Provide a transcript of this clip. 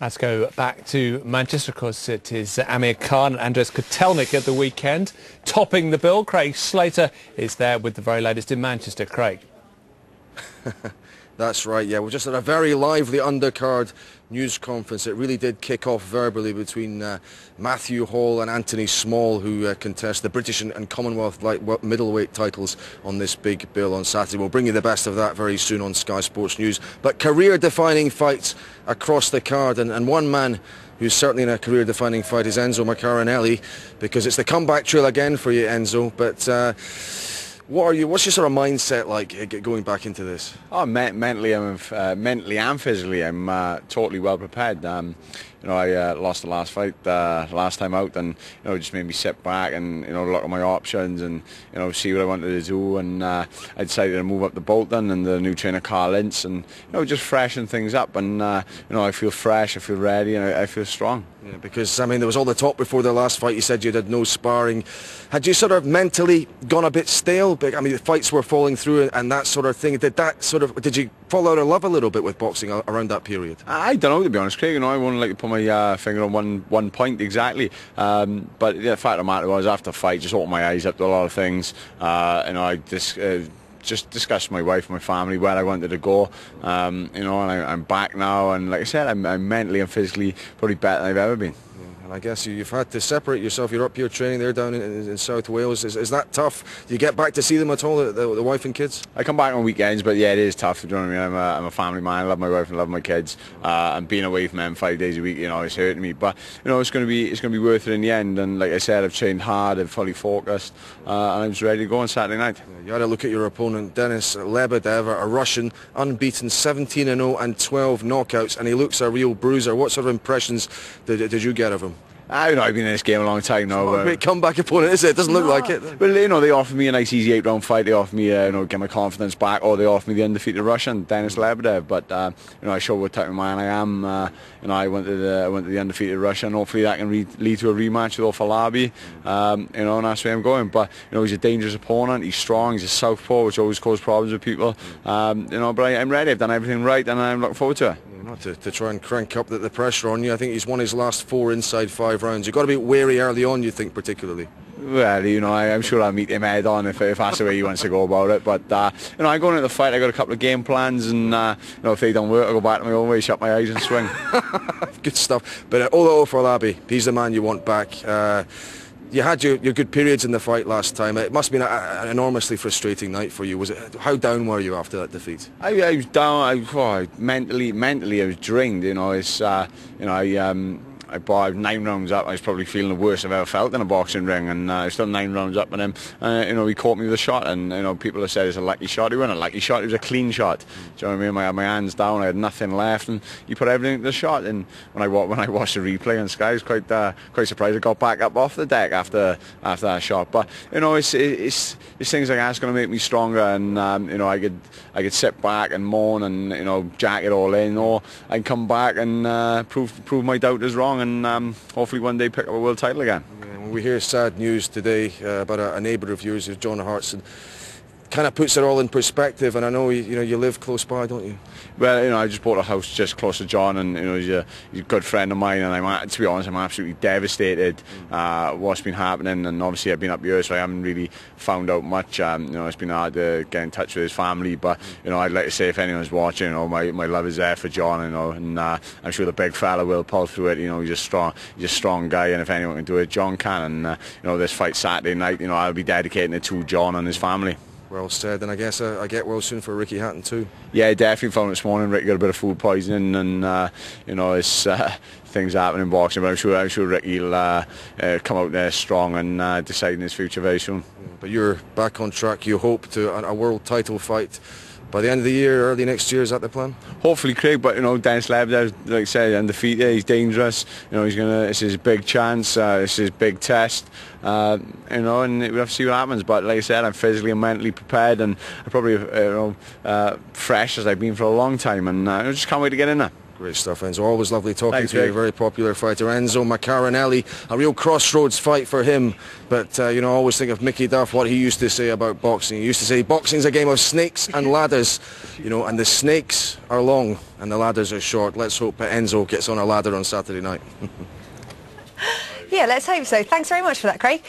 Let's go back to Manchester. Of course, it is Amir Khan and Andres Kotelnik at the weekend, topping the bill. Craig Slater is there with the very latest in Manchester. Craig. That's right, yeah. We're just at a very lively undercard news conference. It really did kick off verbally between Matthew Hall and Anthony Small, who contest the British and Commonwealth middleweight titles on this big bill on Saturday. We'll bring you the best of that very soon on Sky Sports News. But career-defining fights across the card, and one man who's certainly in a career-defining fight is Enzo Maccarinelli, because it's the comeback trail again for you, Enzo. But what's your sort of mindset like going back into this? Oh, mentally and physically, I'm totally well prepared. I lost the last fight last time out, and it just made me sit back and look at my options and see what I wanted to do. And I decided to move up to Bolton and the new trainer Carl Ince, and just freshen things up. And I feel fresh, I feel ready, and I feel strong. Yeah, because I mean, there was all the talk before the last fight. You said you had no sparring. Had you sort of mentally gone a bit stale? I mean, the fights were falling through and that sort of thing. Did you fall out of love a little bit with boxing around that period? I don't know, to be honest, Craig. I wouldn't like to put my finger on one point exactly. But the fact of the matter was, after the fight, just opened my eyes up to a lot of things. I just discussed with my wife and my family where I wanted to go, and I'm back now, and like I said, I'm mentally and physically probably better than I've ever been. And I guess you've had to separate yourself. You're up here training there down in South Wales. Is that tough? Do you get back to see them at all, the wife and kids? I come back on weekends, but yeah, it is tough. Do you know what I mean? I'm a family man. I love my wife and love my kids. And being away from them 5 days a week, it's hurting me. But it's going to be worth it in the end. And like I said, I've trained hard, I've fully focused, and I'm just ready to go on Saturday night. You had a look at your opponent, Denis Lebedev, a Russian, unbeaten, 17-0 and 12 knockouts, and he looks a real bruiser. What sort of impressions did you get of him? I've been in this game a long time now. It's not a great comeback opponent, is it? It doesn't look like it. Well, they offered me a nice easy 8-round fight. They offered me, get my confidence back, or they offered me the undefeated Russian, Denis Lebedev. But I showed what type of man I am. I went to the undefeated Russian. Hopefully that can lead to a rematch with Ofalabi. And that's where I'm going. But he's a dangerous opponent. He's strong. He's a southpaw, which always causes problems with people. But I'm ready. I've done everything right, and I'm looking forward to it. Not to try and crank up the pressure on you. I think he's won his last 4 inside 5 rounds. You've got to be wary early on, you think, particularly. Well, I'm sure I'll meet him head on if that's the way he wants to go about it. But I'm going into the fight. I got a couple of game plans, and if they don't work, I'll go back to my own way, shut my eyes and swing. Good stuff. But Ola Ofalabi, he's the man you want back. You had your good periods in the fight last time. It must have been an enormously frustrating night for you. How down were you after that defeat? I was down. Mentally, I was drained. I bought 9 rounds up. I was probably feeling the worst I've ever felt in a boxing ring, and I was still 9 rounds up, and him, he caught me with a shot, and people have said it's a lucky shot. It wasn't a lucky shot; it was a clean shot. Do you know what I mean? My hands down, I had nothing left, and he put everything into the shot. And when I watched the replay on Sky, I was quite surprised I got back up off the deck after that shot. But it's things like that's going to make me stronger, and I could sit back and moan and jack it all in, or I can come back and prove my doubters wrong, and hopefully one day pick up a world title again. Yeah, when we hear sad news today about a neighbour of yours, John Hartson, kind of puts it all in perspective. And I know you live close by, don't you? Well, I just bought a house just close to John, and he's a good friend of mine, and to be honest, I'm absolutely devastated what's been happening. And obviously I've been up here, so I haven't really found out much. It's been hard to get in touch with his family, but I'd like to say, if anyone's watching, my love is there for John, and I'm sure the big fella will pull through it. He's a strong guy, and if anyone can do it, John can. And this fight Saturday night, I'll be dedicating it to John and his family. Well said, and I guess I get well soon for Ricky Hatton too. Yeah, definitely found this morning. Ricky got a bit of food poisoning, and it's things happen in boxing. But I'm sure Ricky will come out there strong and decide in his future very soon. Yeah, but you're back on track. You hope to a world title fight by the end of the year, early next year. Is that the plan? Hopefully, Craig. But Denis Lebedev, like I said, undefeated. He's dangerous. It's his big chance. It's his big test. And we'll have to see what happens. But like I said, I'm physically and mentally prepared, and I'm probably fresh as I've been for a long time, and I just can't wait to get in there. Great stuff, Enzo. Always lovely talking Thanks, to you. Greg. A very popular fighter. Enzo Maccarinelli, a real crossroads fight for him. But, you know, I always think of Mickey Duff, what he used to say about boxing. He used to say, boxing's a game of snakes and ladders, you know, and the snakes are long and the ladders are short. Let's hope Enzo gets on a ladder on Saturday night. Yeah, let's hope so. Thanks very much for that, Craig.